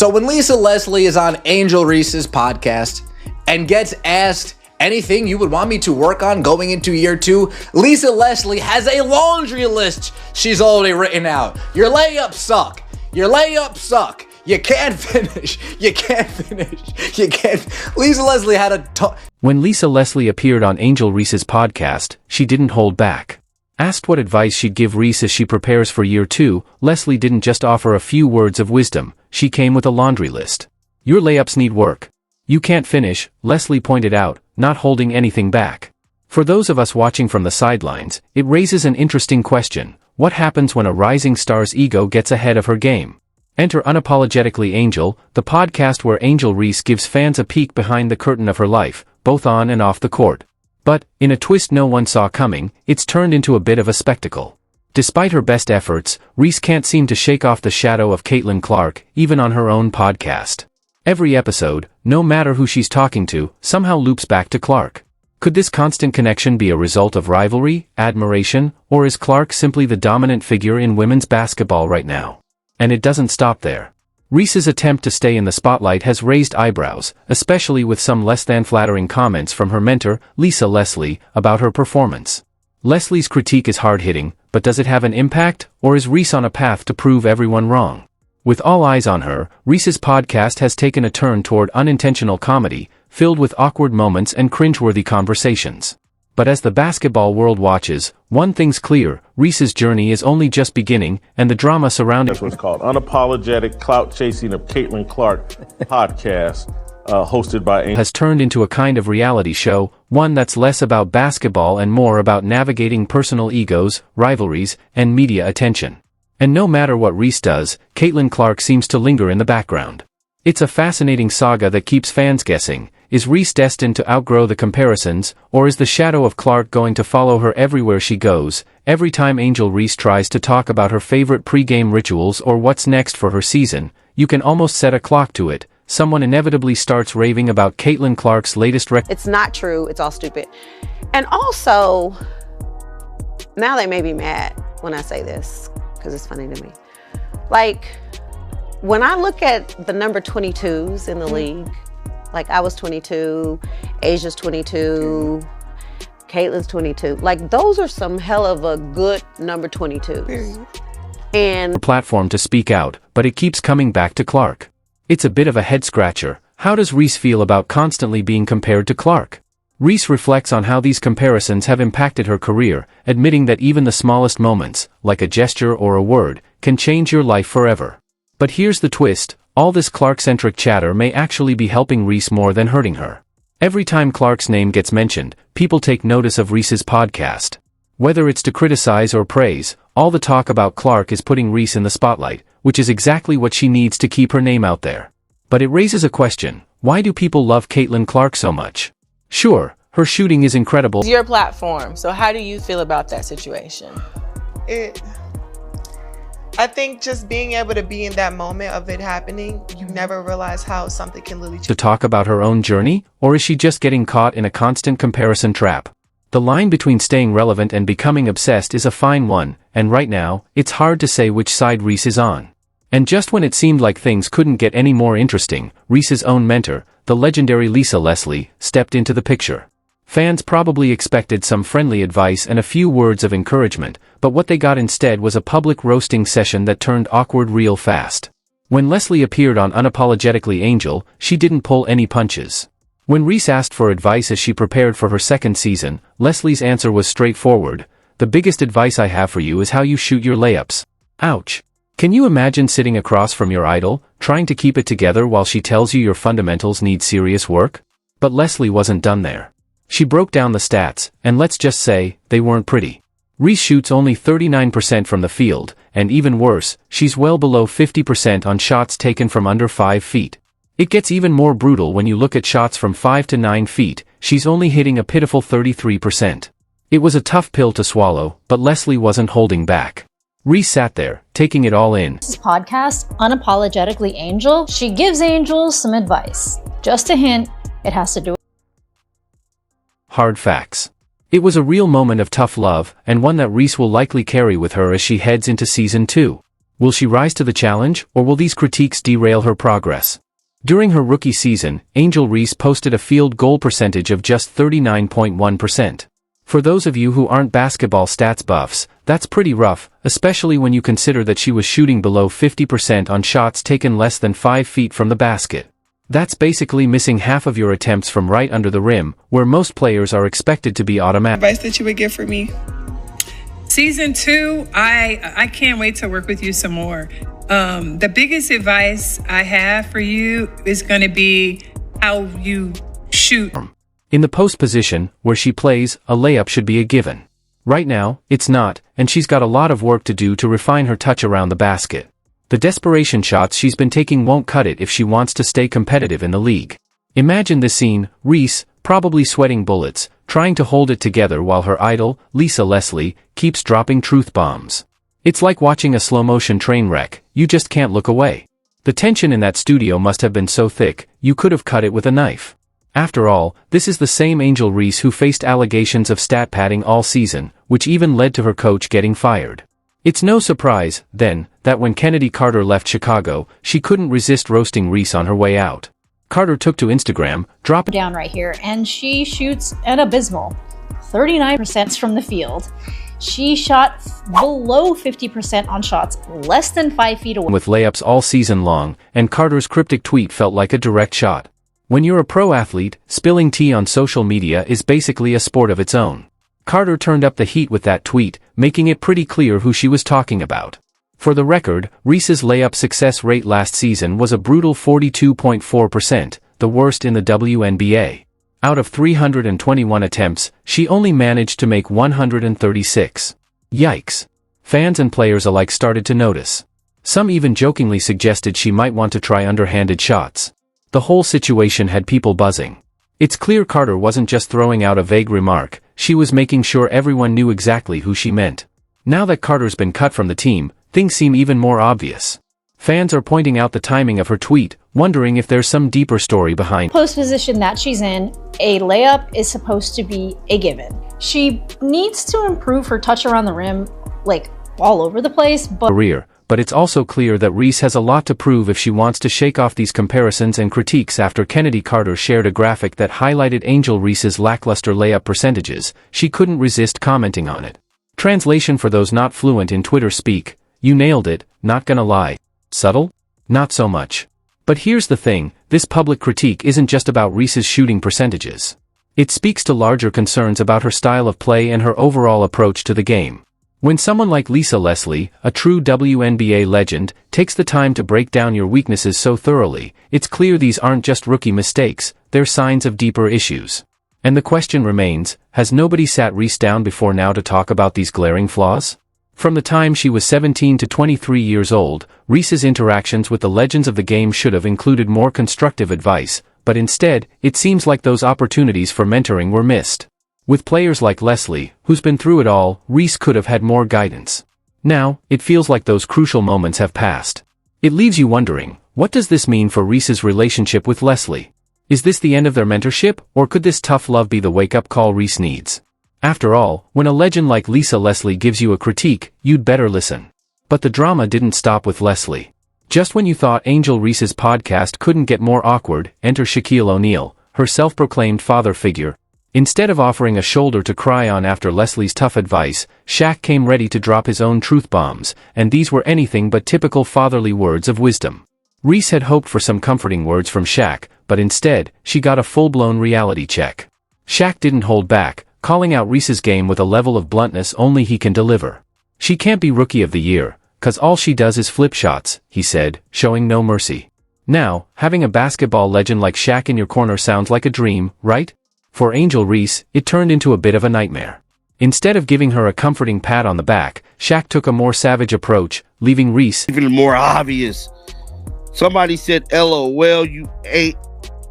So when Lisa Leslie is on Angel Reese's podcast and gets asked anything you would want me to work on going into year 2, Lisa Leslie has a laundry list she's already written out. Your layups suck. Your layups suck. You can't finish. You can't finish. You can't. Lisa Leslie had a When Lisa Leslie appeared on Angel Reese's podcast, she didn't hold back. Asked what advice she'd give Reese as she prepares for year 2, Leslie didn't just offer a few words of wisdom, she came with a laundry list. Your layups need work. You can't finish, Leslie pointed out, not holding anything back. For those of us watching from the sidelines, it raises an interesting question. What happens when a rising star's ego gets ahead of her game? Enter Unapologetically Angel, the podcast where Angel Reese gives fans a peek behind the curtain of her life, both on and off the court. But, in a twist no one saw coming, it's turned into a bit of a spectacle. Despite her best efforts, Reese can't seem to shake off the shadow of Caitlyn Clark, even on her own podcast. Every episode, no matter who she's talking to, somehow loops back to Clark. Could this constant connection be a result of rivalry, admiration, or is Clark simply the dominant figure in women's basketball right now? And it doesn't stop there. Reese's attempt to stay in the spotlight has raised eyebrows, especially with some less than flattering comments from her mentor, Lisa Leslie, about her performance. Leslie's critique is hard-hitting, but does it have an impact, or is Reese on a path to prove everyone wrong? With all eyes on her, Reese's podcast has taken a turn toward unintentional comedy, filled with awkward moments and cringeworthy conversations. But as the basketball world watches, one thing's clear, Reese's journey is only just beginning, and the drama surrounding... That's what's called Unapologetic Clout Chasing of Caitlyn Clark podcast, hosted by... has turned into a kind of reality show, one that's less about basketball and more about navigating personal egos, rivalries, and media attention. And no matter what Reese does, Caitlyn Clark seems to linger in the background. It's a fascinating saga that keeps fans guessing. Is Reese destined to outgrow the comparisons, or is the shadow of Clark going to follow her everywhere she goes? Every time Angel Reese tries to talk about her favorite pre-game rituals or what's next for her season, you can almost set a clock to it. Someone inevitably starts raving about Caitlyn Clark's latest It's not true. It's all stupid. And also, now they may be mad when I say this, because it's funny to me. Like, when I look at the number 22s in the league, like I was 22, Asia's 22, Caitlyn's 22. Like those are some hell of a good number 22s. And platform to speak out, but it keeps coming back to Clark. It's a bit of a head scratcher. How does Reese feel about constantly being compared to Clark? Reese reflects on how these comparisons have impacted her career, admitting that even the smallest moments, like a gesture or a word, can change your life forever. But here's the twist. All this Clark-centric chatter may actually be helping Reese more than hurting her. Every time Clark's name gets mentioned, people take notice of Reese's podcast. Whether it's to criticize or praise, all the talk about Clark is putting Reese in the spotlight, which is exactly what she needs to keep her name out there. But it raises a question. Why do people love Caitlyn Clark so much? Sure, her shooting is incredible. It's your platform, so how do you feel about that situation? I think just being able to be in that moment of it happening, you never realize how something can literally... To talk about her own journey, or is she just getting caught in a constant comparison trap? The line between staying relevant and becoming obsessed is a fine one, and right now, it's hard to say which side Reese is on. And just when it seemed like things couldn't get any more interesting, Reese's own mentor, the legendary Lisa Leslie, stepped into the picture. Fans probably expected some friendly advice and a few words of encouragement, but what they got instead was a public roasting session that turned awkward real fast. When Leslie appeared on Unapologetically Angel, she didn't pull any punches. When Reese asked for advice as she prepared for her second season, Leslie's answer was straightforward. The biggest advice I have for you is how you shoot your layups. Ouch. Can you imagine sitting across from your idol, trying to keep it together while she tells you your fundamentals need serious work? But Leslie wasn't done there. She broke down the stats, and let's just say, they weren't pretty. Reese shoots only 39% from the field, and even worse, she's well below 50% on shots taken from under 5 feet. It gets even more brutal when you look at shots from 5 to 9 feet, she's only hitting a pitiful 33%. It was a tough pill to swallow, but Leslie wasn't holding back. Reese sat there, taking it all in. This podcast, Unapologetically Angel, she gives angels some advice. Just a hint, it has to do with hard facts. It was a real moment of tough love, and one that Reese will likely carry with her as she heads into season 2. Will she rise to the challenge, or will these critiques derail her progress? During her rookie season, Angel Reese posted a field goal percentage of just 39.1%. For those of you who aren't basketball stats buffs, that's pretty rough, especially when you consider that she was shooting below 50% on shots taken less than 5 feet from the basket. That's basically missing half of your attempts from right under the rim, where most players are expected to be automatic. Advice that you would give for me? Season 2, I can't wait to work with you some more. The biggest advice I have for you is going to be how you shoot. In the post position, where she plays, a layup should be a given. Right now, it's not, and she's got a lot of work to do to refine her touch around the basket. The desperation shots she's been taking won't cut it if she wants to stay competitive in the league. Imagine this scene: Reese, probably sweating bullets, trying to hold it together while her idol, Lisa Leslie, keeps dropping truth bombs. It's like watching a slow-motion train wreck, you just can't look away. The tension in that studio must have been so thick, you could have cut it with a knife. After all, this is the same Angel Reese who faced allegations of stat padding all season, which even led to her coach getting fired. It's no surprise, then, that when Kennedy Carter left Chicago, she couldn't resist roasting Reese on her way out. Carter took to Instagram, dropping Down right here, and she shoots an abysmal 39% from the field. She shot below 50% on shots less than 5 feet away with layups all season long, and Carter's cryptic tweet felt like a direct shot. When you're a pro athlete, spilling tea on social media is basically a sport of its own. Carter turned up the heat with that tweet, making it pretty clear who she was talking about. For the record, Reese's layup success rate last season was a brutal 42.4%, the worst in the WNBA. Out of 321 attempts, she only managed to make 136. Yikes. Fans and players alike started to notice. Some even jokingly suggested she might want to try underhanded shots. The whole situation had people buzzing. It's clear Carter wasn't just throwing out a vague remark, she was making sure everyone knew exactly who she meant. Now that Carter's been cut from the team, things seem even more obvious. Fans are pointing out the timing of her tweet, wondering if there's some deeper story behind. post position that she's in, a layup is supposed to be a given. She needs to improve her touch around the rim, like all over the place, but it's also clear that Reese has a lot to prove if she wants to shake off these comparisons and critiques. After Kennedy Carter shared a graphic that highlighted Angel Reese's lackluster layup percentages, she couldn't resist commenting on it. Translation for those not fluent in Twitter speak: you nailed it, not gonna lie. Subtle? Not so much. But here's the thing, this public critique isn't just about Reese's shooting percentages. It speaks to larger concerns about her style of play and her overall approach to the game. When someone like Lisa Leslie, a true WNBA legend, takes the time to break down your weaknesses so thoroughly, it's clear these aren't just rookie mistakes, they're signs of deeper issues. And the question remains, has nobody sat Reese down before now to talk about these glaring flaws? From the time she was 17 to 23 years old, Reese's interactions with the legends of the game should have included more constructive advice, but instead, it seems like those opportunities for mentoring were missed. With players like Leslie, who's been through it all, Reese could have had more guidance. Now, it feels like those crucial moments have passed. It leaves you wondering, what does this mean for Reese's relationship with Leslie? Is this the end of their mentorship, or could this tough love be the wake-up call Reese needs? After all, when a legend like Lisa Leslie gives you a critique, you'd better listen. But the drama didn't stop with Leslie. Just when you thought Angel Reese's podcast couldn't get more awkward, enter Shaquille O'Neal, her self-proclaimed father figure. Instead of offering a shoulder to cry on after Leslie's tough advice, Shaq came ready to drop his own truth bombs, and these were anything but typical fatherly words of wisdom. Reese had hoped for some comforting words from Shaq, but instead, she got a full-blown reality check. Shaq didn't hold back, calling out Reese's game with a level of bluntness only he can deliver. She can't be Rookie of the Year, 'cause all she does is flip shots, he said, showing no mercy. Now, having a basketball legend like Shaq in your corner sounds like a dream, right? For Angel Reese, it turned into a bit of a nightmare. Instead of giving her a comforting pat on the back, Shaq took a more savage approach, leaving Reese even more obvious. Somebody said, LOL, you ate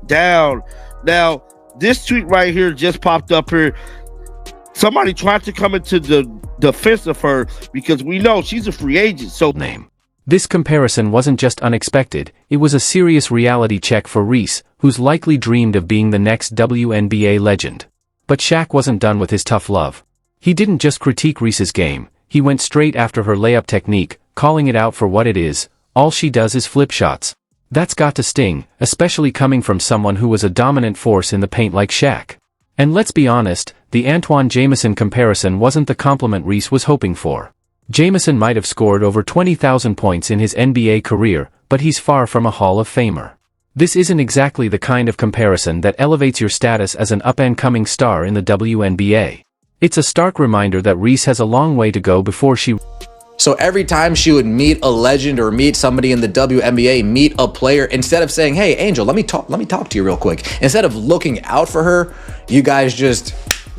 down. Now, this tweet right here just popped up here. Somebody tried to come into the defense of her because we know she's a free agent, so name. This comparison wasn't just unexpected, it was a serious reality check for Reese, who's likely dreamed of being the next WNBA legend. But Shaq wasn't done with his tough love. He didn't just critique Reese's game, he went straight after her layup technique, calling it out for what it is. All she does is flip shots. That's got to sting, especially coming from someone who was a dominant force in the paint like Shaq. And let's be honest, the Antoine Jamison comparison wasn't the compliment Reese was hoping for. Jamison might have scored over 20,000 points in his NBA career, but he's far from a Hall of Famer. This isn't exactly the kind of comparison that elevates your status as an up-and-coming star in the WNBA. It's a stark reminder that Reese has a long way to go before she... So every time she would meet a legend or meet somebody in the WNBA, meet a player, instead of saying, "Hey, Angel, let me talk to you real quick," instead of looking out for her, you guys just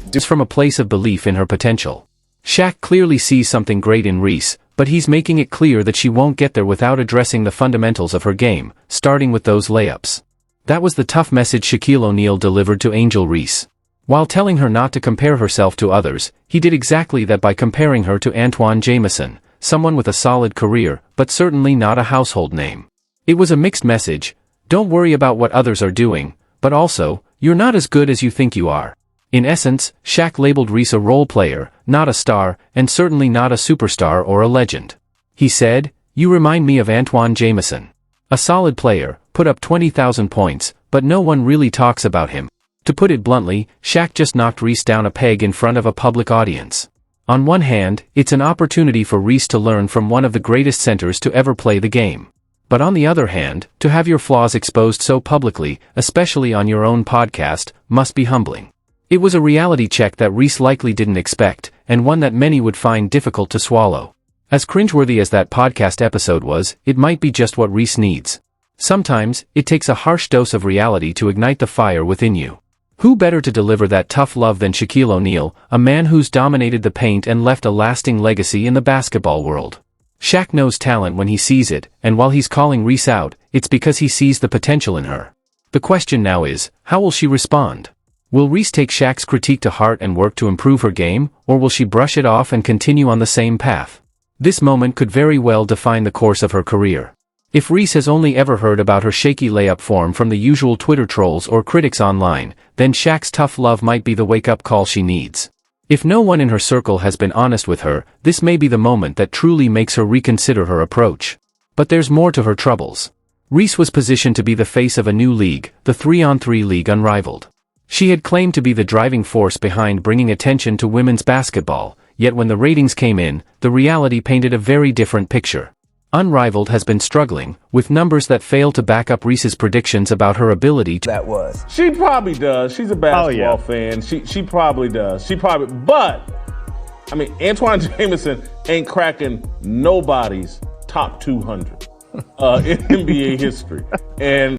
do from a place of belief in her potential. Shaq clearly sees something great in Reese, but he's making it clear that she won't get there without addressing the fundamentals of her game, starting with those layups. That was the tough message Shaquille O'Neal delivered to Angel Reese. While telling her not to compare herself to others, he did exactly that by comparing her to Antoine Jamison, someone with a solid career, but certainly not a household name. It was a mixed message: don't worry about what others are doing, but also, you're not as good as you think you are. In essence, Shaq labeled Reese a role player, not a star, and certainly not a superstar or a legend. He said, "You remind me of Antoine Jamison. A solid player, put up 20,000 points, but no one really talks about him." To put it bluntly, Shaq just knocked Reese down a peg in front of a public audience. On one hand, it's an opportunity for Reese to learn from one of the greatest centers to ever play the game. But on the other hand, to have your flaws exposed so publicly, especially on your own podcast, must be humbling. It was a reality check that Reese likely didn't expect, and one that many would find difficult to swallow. As cringeworthy as that podcast episode was, it might be just what Reese needs. Sometimes, it takes a harsh dose of reality to ignite the fire within you. Who better to deliver that tough love than Shaquille O'Neal, a man who's dominated the paint and left a lasting legacy in the basketball world? Shaq knows talent when he sees it, and while he's calling Reese out, it's because he sees the potential in her. The question now is, how will she respond? Will Reese take Shaq's critique to heart and work to improve her game, or will she brush it off and continue on the same path? This moment could very well define the course of her career. If Reese has only ever heard about her shaky layup form from the usual Twitter trolls or critics online, then Shaq's tough love might be the wake-up call she needs. If no one in her circle has been honest with her, this may be the moment that truly makes her reconsider her approach. But there's more to her troubles. Reese was positioned to be the face of a new league, the 3-on-3 league unrivaled. She had claimed to be the driving force behind bringing attention to women's basketball, yet when the ratings came in, the reality painted a very different picture. Unrivaled has been struggling, with numbers that fail to back up Reese's predictions about her ability to... She probably does. She's a basketball fan. She probably does. But, I mean, Antoine Jamison ain't cracking nobody's top 200 in NBA history. And